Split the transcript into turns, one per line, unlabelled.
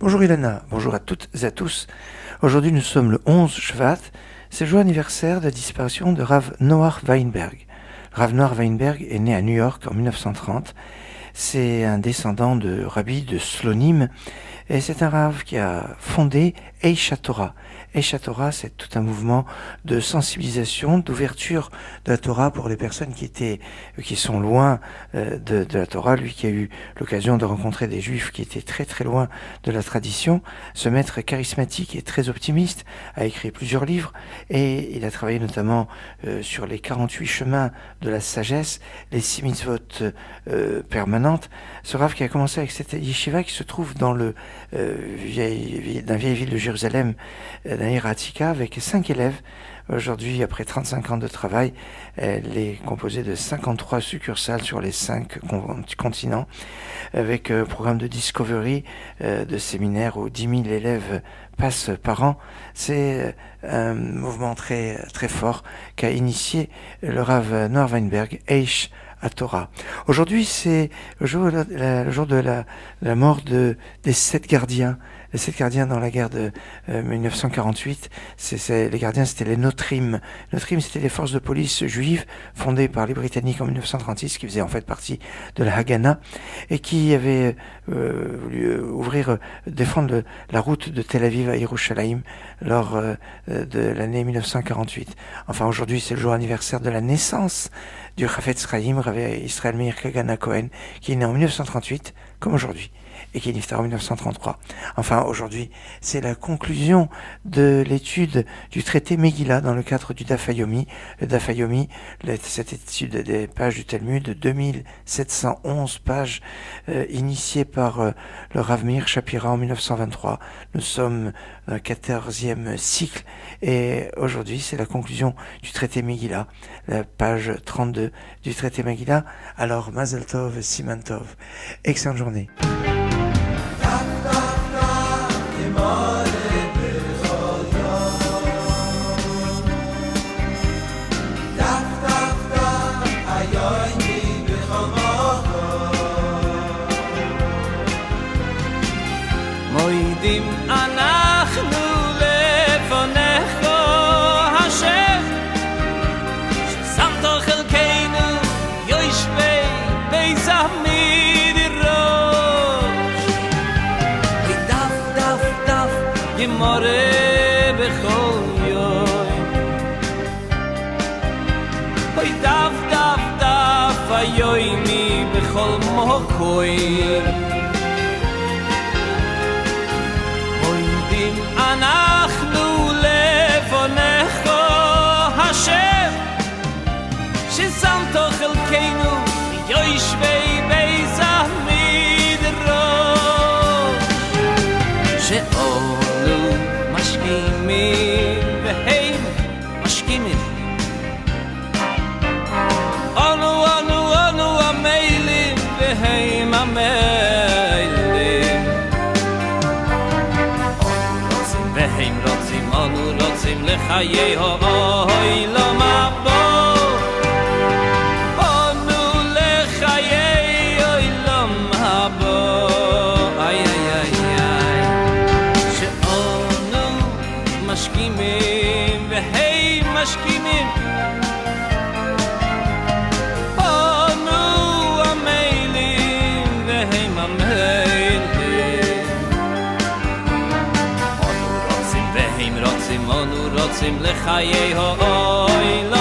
Bonjour Ilana, bonjour à toutes et à tous. Aujourd'hui nous sommes le 11 Shvat, c'est le jour anniversaire de la disparition de Rav Noach Weinberg. Rav Noach Weinberg est né à New York en 1930. C'est un descendant de rabbi de Slonim et c'est un Rav qui a fondé Aish HaTorah. Aish HaTorah, c'est tout un mouvement de sensibilisation, d'ouverture de la Torah pour les personnes qui sont loin de la Torah. Lui qui a eu l'occasion de rencontrer des Juifs qui étaient très très loin de la tradition. Ce maître charismatique et très optimiste a écrit plusieurs livres et il a travaillé notamment sur les 48 chemins de la sagesse, les 6 mitzvot permanentes. Ce Rav qui a commencé avec cette yeshiva qui se trouve dans la vieille ville de Jérusalem, Nair Hatika, avec 5 élèves. Aujourd'hui, après 35 ans de travail, elle est composée de 53 succursales sur les 5 continents, avec un programme de discovery, de séminaires où 10 000 élèves passent par an. C'est un mouvement très, très fort qu'a initié le Rav Noach Weinberg, Aish HaTorah. Aujourd'hui, c'est le jour de la mort des 7 gardiens. Les 7 gardiens dans la guerre de 1948, les gardiens c'était les Notrim. Notrim c'était les forces de police juives fondées par les Britanniques en 1936, qui faisaient en fait partie de la Haganah et qui avaient voulu défendre la route de Tel Aviv à Yerushalayim lors de l'année 1948. Enfin aujourd'hui c'est le jour anniversaire de la naissance du Chafetz Chaim, Rav Israël Meir Kagan HaKohen, qui est né en 1938 comme aujourd'hui et qui est niftar en 1933. Enfin, aujourd'hui, c'est la conclusion de l'étude du traité Megillah dans le cadre du Daf Yomi. Le Daf Yomi, cette étude des pages du Talmud, 2711 pages initiées par le Rav Meir Shapira en 1923. Nous sommes dans le 14e cycle et aujourd'hui, c'est la conclusion du traité Megillah, la page 32 du traité Megillah. Alors, Mazel Tov, Siman Tov. Excellente journée.
מוידים אנחנו לפניך השם ששמת חלקנו יושבי בית המדרש ודף דף דף ימורה בכל יום ודף דף דף היומי בכל מקום אנחנו לפניך השם ששמת חלקנו יושבי בית המדרש שאנו משכימים והם משכימים אנו המיילים והם המיילים והם רוצים, אנו רוצים לחיי העולם הבא אנו לחיי העולם הבא איי איי איי איי שאנו משכימים והם משכימים אנו המיילים והם המיילים אנו רוצים לחיי העולם